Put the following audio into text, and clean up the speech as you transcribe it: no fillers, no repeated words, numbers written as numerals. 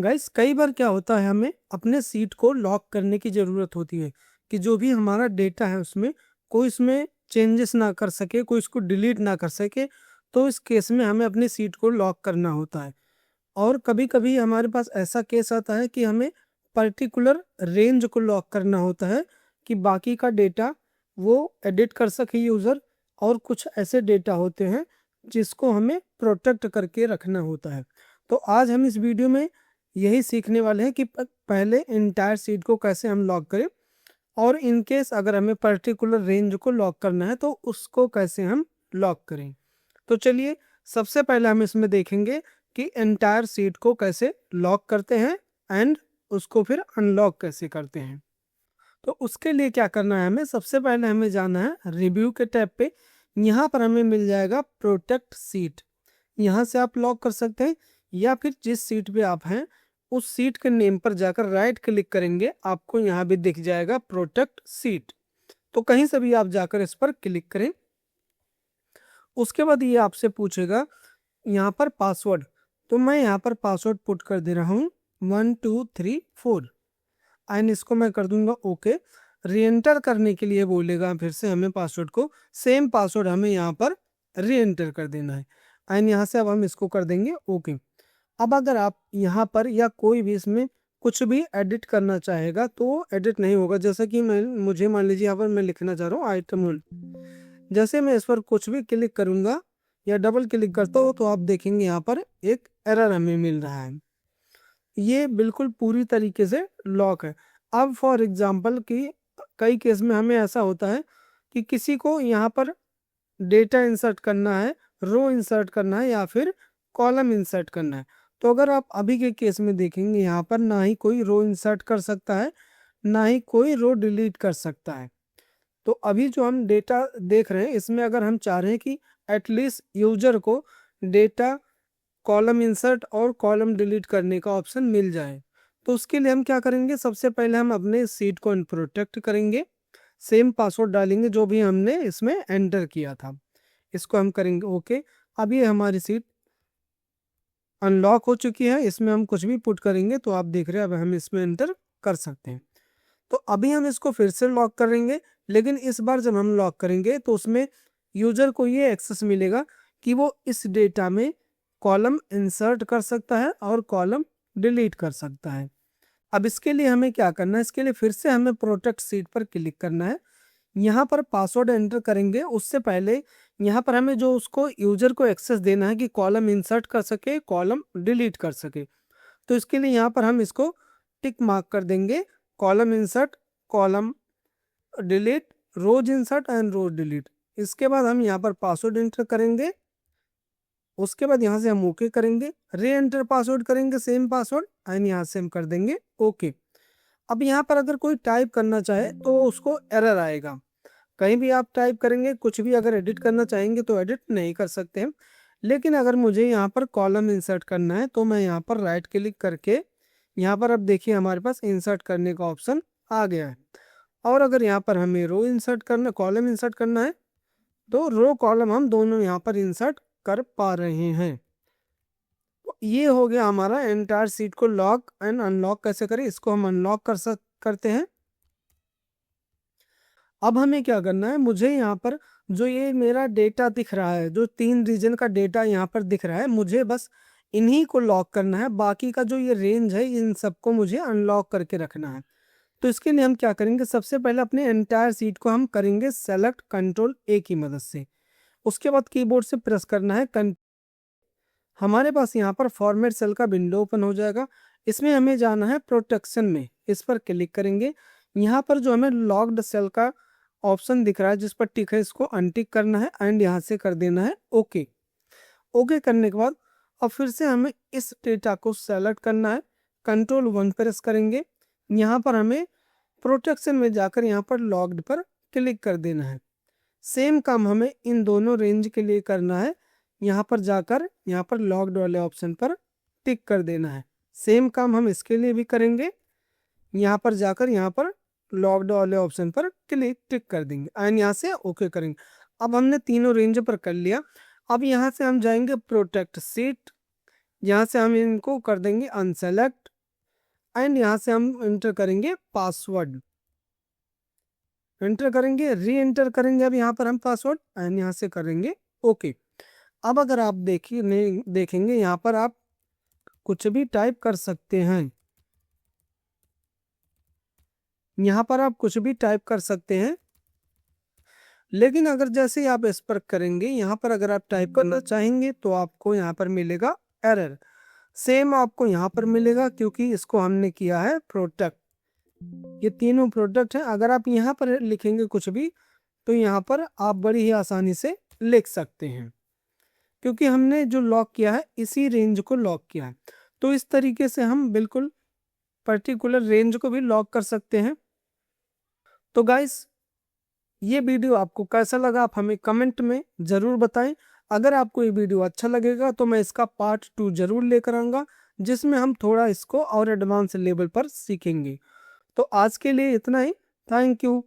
Guys कई बार क्या होता है, हमें अपने सीट को लॉक करने की ज़रूरत होती है कि जो भी हमारा डेटा है उसमें कोई इसमें चेंजेस ना कर सके, कोई इसको डिलीट ना कर सके। तो इस केस में हमें अपनी सीट को लॉक करना होता है। और कभी-कभी हमारे पास ऐसा केस आता है कि हमें पर्टिकुलर रेंज को लॉक करना होता है कि बाकी का डेटा वो एडिट कर सके यूज़र। और कुछ ऐसे डेटा होते हैं जिसको हमें प्रोटेक्ट करके रखना होता है। तो आज हम इस वीडियो में यही सीखने वाले हैं कि पहले एंटायर सीट को कैसे हम लॉक करें, और इन केस अगर हमें पर्टिकुलर रेंज को लॉक करना है तो उसको कैसे हम लॉक करें। तो चलिए, सबसे पहले हम इसमें देखेंगे कि एंटायर सीट को कैसे लॉक करते हैं एंड उसको फिर अनलॉक कैसे करते हैं। तो उसके लिए क्या करना है, हमें सबसे पहले हमें जाना है रिव्यू के टैब पे। यहाँ पर हमें मिल जाएगा प्रोटेक्ट सीट। यहाँ से आप लॉक कर सकते हैं, या फिर जिस सीट पे आप हैं उस सीट के नेम पर जाकर राइट क्लिक करेंगे, आपको यहाँ भी दिख जाएगा प्रोटेक्ट सीट। तो कहीं से भी आप जाकर इस पर क्लिक करें। उसके बाद ये आपसे पूछेगा यहाँ पर पासवर्ड। तो मैं यहाँ पर पासवर्ड पुट कर दे रहा हूँ 1234 एंड इसको मैं कर दूंगा ओके। री एंटर करने के लिए बोलेगा फिर से हमें पासवर्ड को, सेम पासवर्ड हमें यहाँ पर री एंटर कर देना है एंड यहाँ से अब हम इसको कर देंगे ओके। अब अगर आप यहाँ पर या कोई भी इसमें कुछ भी एडिट करना चाहेगा तो एडिट नहीं होगा। जैसा कि मुझे मान लीजिए यहाँ पर मैं लिखना चाह रहा हूँ आइटम 1। जैसे मैं इस पर कुछ भी क्लिक करूँगा या डबल क्लिक करता हूँ तो आप देखेंगे यहाँ पर एक एरर हमें मिल रहा है। ये बिल्कुल पूरी तरीके से लॉक है। अब फॉर एग्जांपल कि कई केस में हमें ऐसा होता है कि किसी को यहाँ पर डेटा इंसर्ट करना है, रो इंसर्ट करना है या फिर कॉलम इंसर्ट करना है। तो अगर आप अभी के केस में देखेंगे यहाँ पर ना ही कोई रो इंसर्ट कर सकता है, ना ही कोई रो डिलीट कर सकता है। तो अभी जो हम डेटा देख रहे हैं इसमें अगर हम चाह रहे हैं कि एटलीस्ट यूजर को डेटा कॉलम इंसर्ट और कॉलम डिलीट करने का ऑप्शन मिल जाए, तो उसके लिए हम क्या करेंगे, सबसे पहले हम अपने सीट को अनप्रोटेक्ट करेंगे। सेम पासवर्ड डालेंगे जो भी हमने इसमें एंटर किया था, इसको हम करेंगे ओके। अब ये हमारी सीट अनलॉक हो चुकी है। इसमें हम कुछ भी पुट करेंगे तो आप देख रहे हैं अब हम इसमें एंटर कर सकते हैं। तो अभी हम इसको फिर से लॉक करेंगे, लेकिन इस बार जब हम लॉक करेंगे तो उसमें यूजर को ये एक्सेस मिलेगा कि वो इस डेटा में कॉलम इंसर्ट कर सकता है और कॉलम डिलीट कर सकता है। अब इसके लिए हमें क्या करना है, इसके लिए फिर से हमें प्रोटेक्ट सीट पर क्लिक करना है। यहाँ पर पासवर्ड एंटर करेंगे, उससे पहले यहाँ पर हमें जो उसको यूजर को एक्सेस देना है कि कॉलम इंसर्ट कर सके, कॉलम डिलीट कर सके। तो इसके लिए यहाँ पर हम इसको टिक मार्क कर देंगे, column insert, column delete, rows insert and rows delete. इसके बाद हम यहाँ पर पासवर्ड एंटर करेंगे। उसके बाद यहाँ से हम ओके करेंगे, री एंटर पासवर्ड करेंगे सेम पासवर्ड एंड यहाँ से हम कर देंगे ओके। अब यहाँ पर अगर कोई टाइप करना चाहे तो उसको एरर आएगा। कहीं भी आप टाइप करेंगे, कुछ भी अगर एडिट करना चाहेंगे तो एडिट नहीं कर सकते हैं। लेकिन अगर मुझे यहाँ पर कॉलम इंसर्ट करना है तो मैं यहाँ पर राइट क्लिक करके यहाँ पर अब देखिए हमारे पास इंसर्ट करने का ऑप्शन आ गया है। और अगर यहाँ पर हमें रो इंसर्ट करना, कॉलम इंसर्ट करना है तो रो कॉलम हम दोनों यहाँ पर इंसर्ट कर पा रहे हैं। तो ये हो गया हमारा एंटायर सीट को लॉक एंड अनलॉक कैसे करें। इसको हम अनलॉक करते हैं। अब हमें क्या करना है, मुझे यहाँ पर जो ये मेरा डेटा दिख रहा है, जो 3 रीजन का डेटा यहाँ पर दिख रहा है, मुझे बस इन्हीं को लॉक करना है। बाकी का जो ये रेंज है इन सबको मुझे अनलॉक करके रखना है। तो इसके लिए हम क्या करेंगे, सबसे पहले अपने एंटायर सीट को हम करेंगे सेलेक्ट कंट्रोल ए की मदद से। उसके बाद कीबोर्ड से प्रेस करना है हमारे पास यहाँ पर फॉर्मेट सेल का विंडो ओपन हो जाएगा। इसमें हमें जाना है प्रोटेक्शन में, इस पर क्लिक करेंगे। यहाँ पर जो हमें लॉक्ड सेल का ऑप्शन दिख रहा है जिस पर टिक है, इसको अनटिक करना है एंड यहाँ से कर देना है ओके। ओके करने के बाद अब फिर से हमें इस डेटा को सेलेक्ट करना है, कंट्रोल 1 प्रेस करेंगे। यहाँ पर हमें प्रोटेक्शन में जाकर यहाँ पर लॉक्ड पर क्लिक कर देना है। सेम काम हमें इन दोनों रेंज के लिए करना है। यहाँ पर जाकर यहाँ पर लॉक्ड वाले ऑप्शन पर टिक कर देना है। सेम काम हम इसके लिए भी करेंगे। यहाँ पर जाकर यहाँ पर लॉक्ड वाले ऑप्शन पर टिक कर देंगे एंड यहाँ से ओके करेंगे। अब हमने तीनों रेंज पर कर लिया। अब यहाँ से हम जाएंगे प्रोटेक्ट सीट यहाँ से हम इनको कर देंगे अनसेलेक्ट एंड यहाँ से हम एंटर करेंगे पासवर्ड, एंटर करेंगे, री एंटर करेंगे अब यहाँ पर हम पासवर्ड एंड यहाँ से करेंगे ओके। अब अगर आप देखेंगे यहाँ पर आप कुछ भी टाइप कर सकते हैं, यहाँ पर आप कुछ भी टाइप कर सकते हैं, लेकिन अगर जैसे ही आप इस पर करेंगे यहाँ पर अगर आप टाइप करना चाहेंगे तो आपको यहाँ पर मिलेगा एरर। सेम आपको यहाँ पर मिलेगा क्योंकि इसको हमने किया है प्रोटेक्ट, ये तीनों प्रोडक्ट हैं। अगर आप यहाँ पर लिखेंगे कुछ भी तो यहाँ पर आप बड़ी ही आसानी से लिख सकते हैं, क्योंकि हमने जो लॉक किया है इसी रेंज को लॉक किया है। तो इस तरीके से हम बिल्कुल पर्टिकुलर रेंज को भी लॉक कर सकते हैं। तो गाइस ये वीडियो आपको कैसा लगा आप हमें कमेंट में ज़रूर बताएं। अगर आपको ये वीडियो अच्छा लगेगा तो मैं इसका पार्ट 2 जरूर लेकर आऊँगा, जिसमें हम थोड़ा इसको और एडवांस लेवल पर सीखेंगे। तो आज के लिए इतना ही, थैंक यू।